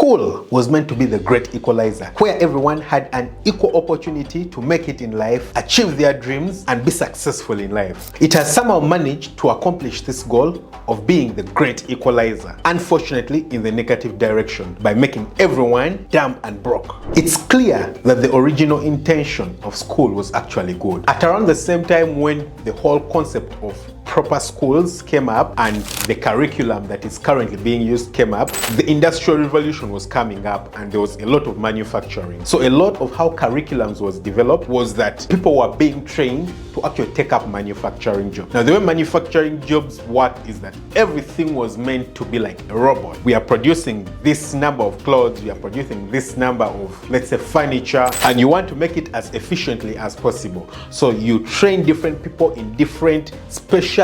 School was meant to be the great equalizer, where everyone had an equal opportunity to make it in life, achieve their dreams, and be successful in life. It has somehow managed to accomplish this goal of being the great equalizer, unfortunately in the negative direction, by making everyone dumb and broke. It's clear that the original intention of school was actually good. At around the same time when the whole concept of proper schools came up and the curriculum that is currently being used came up, the Industrial Revolution was coming up and there was a lot of manufacturing. So a lot of how curriculums was developed was that people were being trained to actually take up manufacturing jobs. Now the way manufacturing jobs work is that everything was meant to be like a robot. We are producing this number of clothes, we are producing this number of, let's say, furniture, and you want to make it as efficiently as possible. So you train different people in different specialities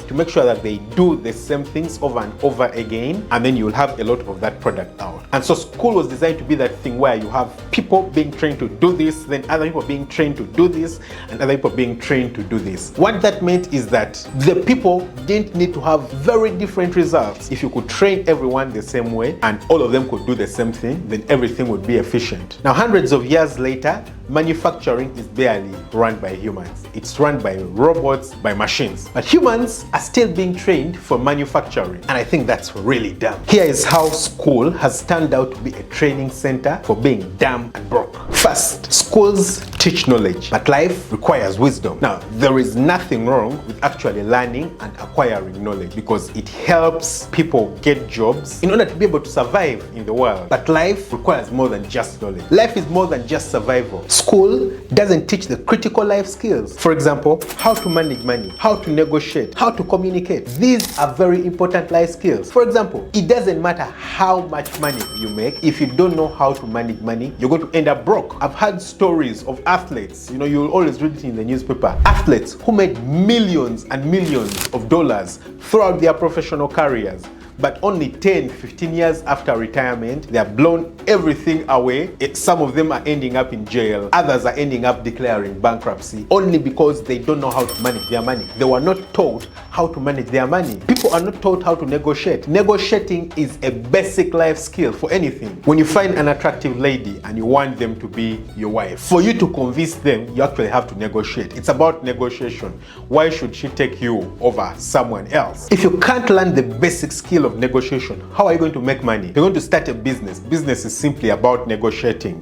to make sure that they do the same things over and over again, and then you'll have a lot of that product out. And so school was designed to be that thing where you have people being trained to do this, then other people being trained to do this, and other people being trained to do this. What that meant is that the people didn't need to have very different results. If you could train everyone the same way and all of them could do the same thing, then everything would be efficient. Now, hundreds of years later, manufacturing is barely run by humans. It's run by robots, by machines. But humans are still being trained for manufacturing, and I think that's really dumb. Here is how school has turned out to be a training center for being dumb and broke. First, schools teach knowledge, but life requires wisdom. Now, there is nothing wrong with actually learning and acquiring knowledge because it helps people get jobs in order to be able to survive in the world. But life requires more than just knowledge. Life is more than just survival. School doesn't teach the critical life skills. For example, how to manage money, how to negotiate, how to communicate. These are very important life skills. For example, it doesn't matter how much money you make. If you don't know how to manage money, you're going to end up broke. I've heard stories of athletes, you'll always read it in the newspaper, athletes who made millions and millions of dollars throughout their professional careers. But only 10, 15 years after retirement, they have blown everything away. Some of them are ending up in jail. Others are ending up declaring bankruptcy only because they don't know how to manage their money. They were not taught how to manage their money. People are not taught how to negotiate. Negotiating is a basic life skill for anything. When you find an attractive lady and you want them to be your wife, for you to convince them, you actually have to negotiate. It's about negotiation. Why should she take you over someone else? If you can't learn the basic skill of negotiation, how are you going to make money? You're going to start a business. Business is simply about negotiating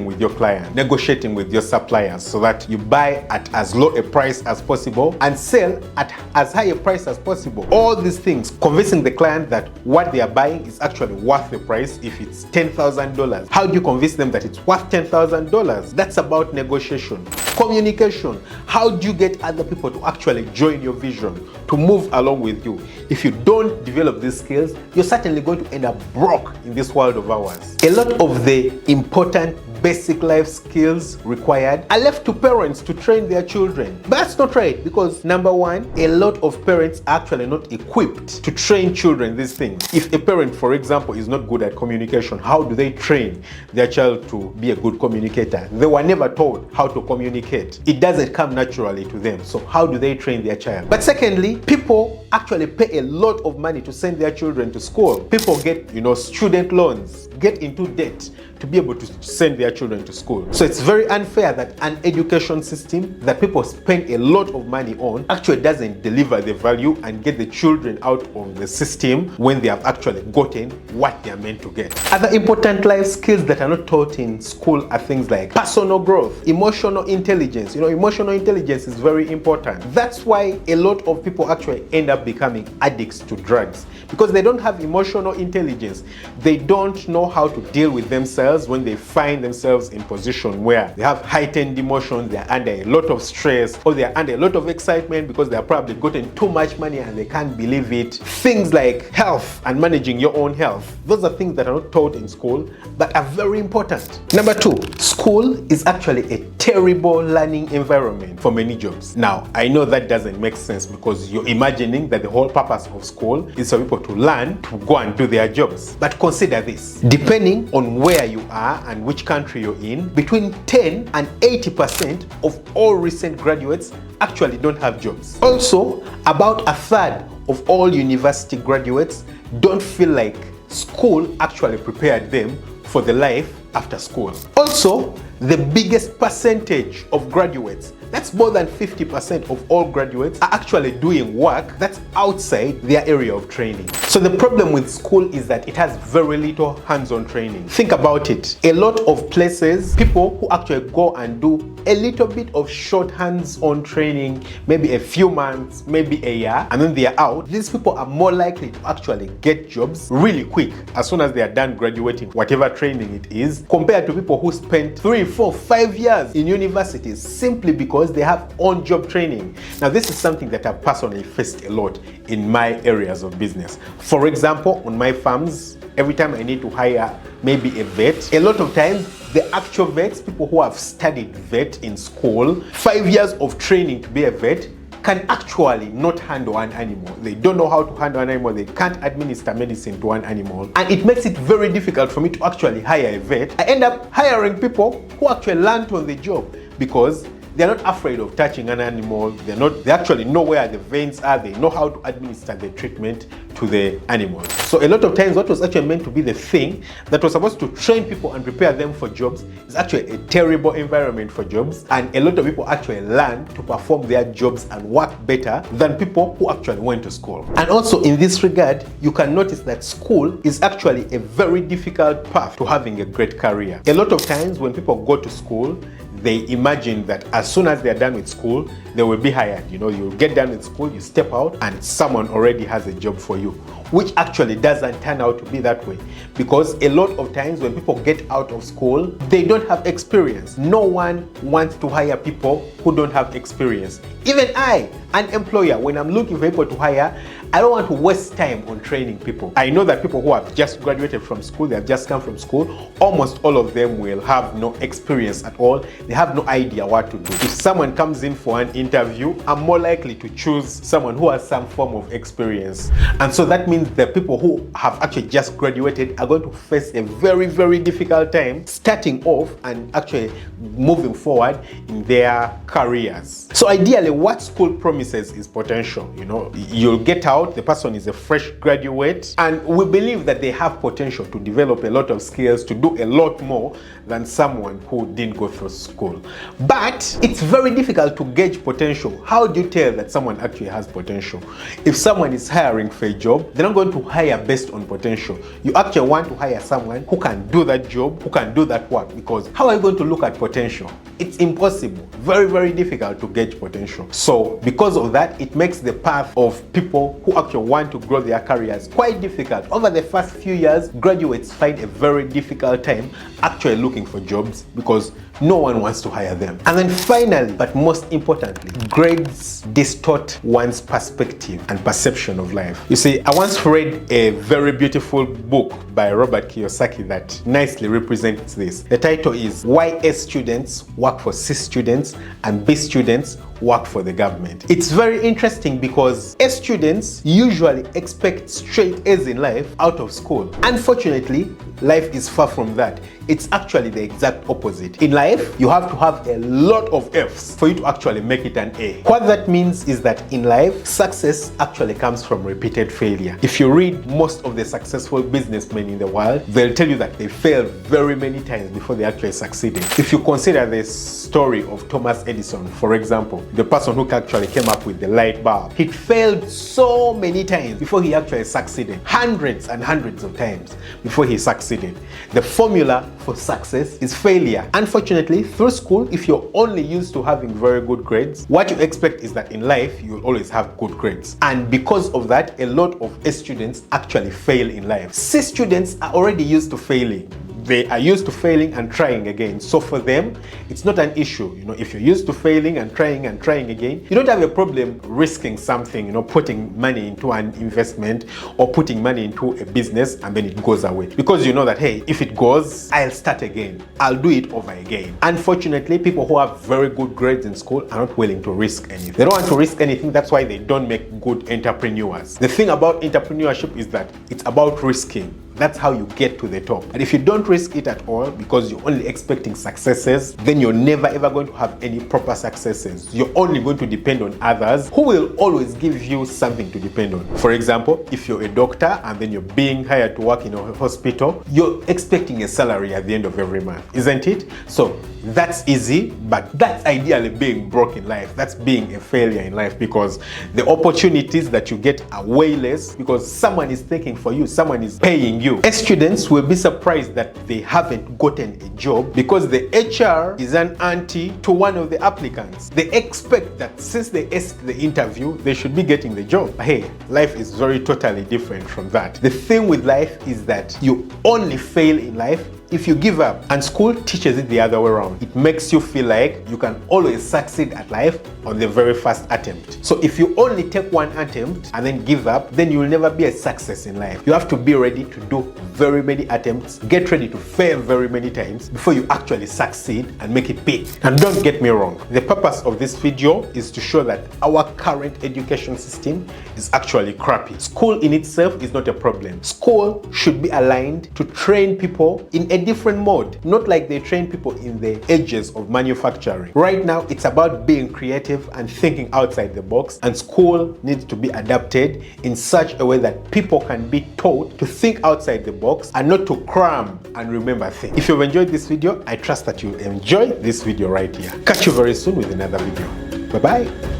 with your client, negotiating with your suppliers so that you buy at as low a price as possible and sell at as high a price as possible. All these things, convincing the client that what they are buying is actually worth the price. If it's $10,000, how do you convince them that it's worth $10,000? That's about negotiation. Communication. How do you get other people to actually join your vision, to move along with you? If you don't develop these skills, you're certainly going to end up broke in this world of ours. A lot of the important basic life skills required are left to parents to train their children. But that's not right, because number one, a lot of parents are actually not equipped to train children these things. If a parent, for example, is not good at communication, how do they train their child to be a good communicator? They were never taught how to communicate. It doesn't come naturally to them. So how do they train their child? But secondly, people actually pay a lot of money to send their children to school. People get, student loans, get into debt to be able to send their children to school. So it's very unfair that an education system that people spend a lot of money on actually doesn't deliver the value and get the children out of the system when they have actually gotten what they are meant to get. Other important life skills that are not taught in school are things like personal growth, emotional intelligence. Emotional intelligence is very important. That's why a lot of people actually end up becoming addicts to drugs, because they don't have emotional intelligence. They don't know how to deal with themselves when they find themselves in position where they have heightened emotions, they're under a lot of stress, or they're under a lot of excitement because they're probably gotten too much money and they can't believe it. Things like health and managing your own health, those are things that are not taught in school but are very important. Number two, school is actually a terrible learning environment for many jobs. Now, I know that doesn't make sense because you're imagining that the whole purpose of school is for people to learn to go and do their jobs. But consider this, depending on where you are and which country you're in, between 10 and 80% of all recent graduates actually don't have jobs. Also, about a third of all university graduates don't feel like school actually prepared them for the life after school. Also, the biggest percentage of graduates, that's more than 50% of all graduates, are actually doing work that's outside their area of training. So the problem with school is that it has very little hands-on training. Think about it. A lot of places, people who actually go and do a little bit of short hands-on training, maybe a few months, maybe a year, and then they are out. These people are more likely to actually get jobs really quick as soon as they are done graduating whatever training it is, compared to people who spent 3, 4, 5 years in universities simply because they have on-job training. Now, this is something that I've personally faced a lot in my areas of business. For example, on my farms, every time I need to hire maybe a vet, a lot of times the actual vets, people who have studied vet in school, 5 years of training to be a vet, can actually not handle an animal. They don't know how to handle an animal. They can't administer medicine to an animal. And it makes it very difficult for me to actually hire a vet. I end up hiring people who actually learned on the job because they're not afraid of touching an animal. They actually know where the veins are. They know how to administer the treatment to the animals. So a lot of times what was actually meant to be the thing that was supposed to train people and prepare them for jobs is actually a terrible environment for jobs. And a lot of people actually learn to perform their jobs and work better than people who actually went to school. And also in this regard, you can notice that school is actually a very difficult path to having a great career. A lot of times when people go to school, they imagine that as soon as they're done with school, they will be hired. You know, you get done with school, you step out, and someone already has a job for you, which actually doesn't turn out to be that way. Because a lot of times when people get out of school, they don't have experience. No one wants to hire people who don't have experience. Even I, an employer, when I'm looking for people to hire, I don't want to waste time on training people. I know that people who have just graduated from school, they have just come from school, almost all of them will have no experience at all. They have no idea what to do. If someone comes in for an interview, I'm more likely to choose someone who has some form of experience. And so that means the people who have actually just graduated are going to face a very, very difficult time starting off and actually moving forward in their careers. So ideally, what school promises is potential. You know, you'll get out, the person is a fresh graduate, and we believe that they have potential to develop a lot of skills, to do a lot more than someone who didn't go through school. But it's very difficult to gauge potential. How do you tell that someone actually has potential? If someone is hiring for a job, they're not going to hire based on potential. You actually want to hire someone who can do that job, who can do that work, because how are you going to look at potential? It's impossible. Very, very difficult to gauge potential. So because of that, it makes the path of people who actually want to grow their careers quite difficult. Over the first few years, graduates find a very difficult time actually looking for jobs because no one wants to hire them. And then finally, but most importantly, grades distort one's perspective and perception of life. You see, I once read a very beautiful book by Robert Kiyosaki that nicely represents this. The title is Why A Students Work for C Students and B Students Work for the Government. It's very interesting because A students usually expect straight A's in life out of school. Unfortunately, life is far from that. It's actually the exact opposite. In life, you have to have a lot of F's for you to actually make it an A. What that means is that in life, success actually comes from repeated failure. If you read most of the successful businessmen in the world, they'll tell you that they failed very many times before they actually succeeded. If you consider the story of Thomas Edison, for example, the person who actually came up with the light bulb, he failed so many times before he actually succeeded. Hundreds and hundreds of times before he succeeded. The formula for success is failure. Unfortunately, through school, if you're only used to having very good grades, what you expect is that in life, you'll always have good grades. And because of that, a lot of A students actually fail in life. C students are already used to failing. They are used to failing and trying again. So for them, it's not an issue. You know, if you're used to failing and trying again, you don't have a problem risking something, you know, putting money into an investment or putting money into a business and then it goes away. Because you know that, hey, if it goes, I'll start again. I'll do it over again. Unfortunately, people who have very good grades in school are not willing to risk anything. They don't want to risk anything. That's why they don't make good entrepreneurs. The thing about entrepreneurship is that it's about risking. That's how you get to the top. And if you don't risk it at all because you're only expecting successes, then you're never ever going to have any proper successes. You're only going to depend on others who will always give you something to depend on. For example, if you're a doctor and then you're being hired to work in a hospital, you're expecting a salary at the end of every month, isn't it? So that's easy, but that's ideally being broke in life. That's being a failure in life, because the opportunities that you get are way less because someone is thinking for you, someone is paying you. Students will be surprised that they haven't gotten a job because the HR is an auntie to one of the applicants. They expect that since they aced the interview, they should be getting the job. But hey, life is very totally different from that. The thing with life is that you only fail in life if you give up, and school teaches it the other way around. It makes you feel like you can always succeed at life on the very first attempt. So if you only take one attempt and then give up, then you will never be a success in life. You have to be ready to do very many attempts, get ready to fail very many times before you actually succeed and make it big. And don't get me wrong, the purpose of this video is to show that our current education system is actually crappy. School in itself is not a problem. School should be aligned to train people in a different mode, not like they train people in the ages of manufacturing. Right now, it's about being creative and thinking outside the box, and school needs to be adapted in such a way that people can be taught to think outside the box and not to cram and remember things. If you've enjoyed this video, I trust that you'll enjoy this video right here. Catch you very soon with another video. Bye-bye.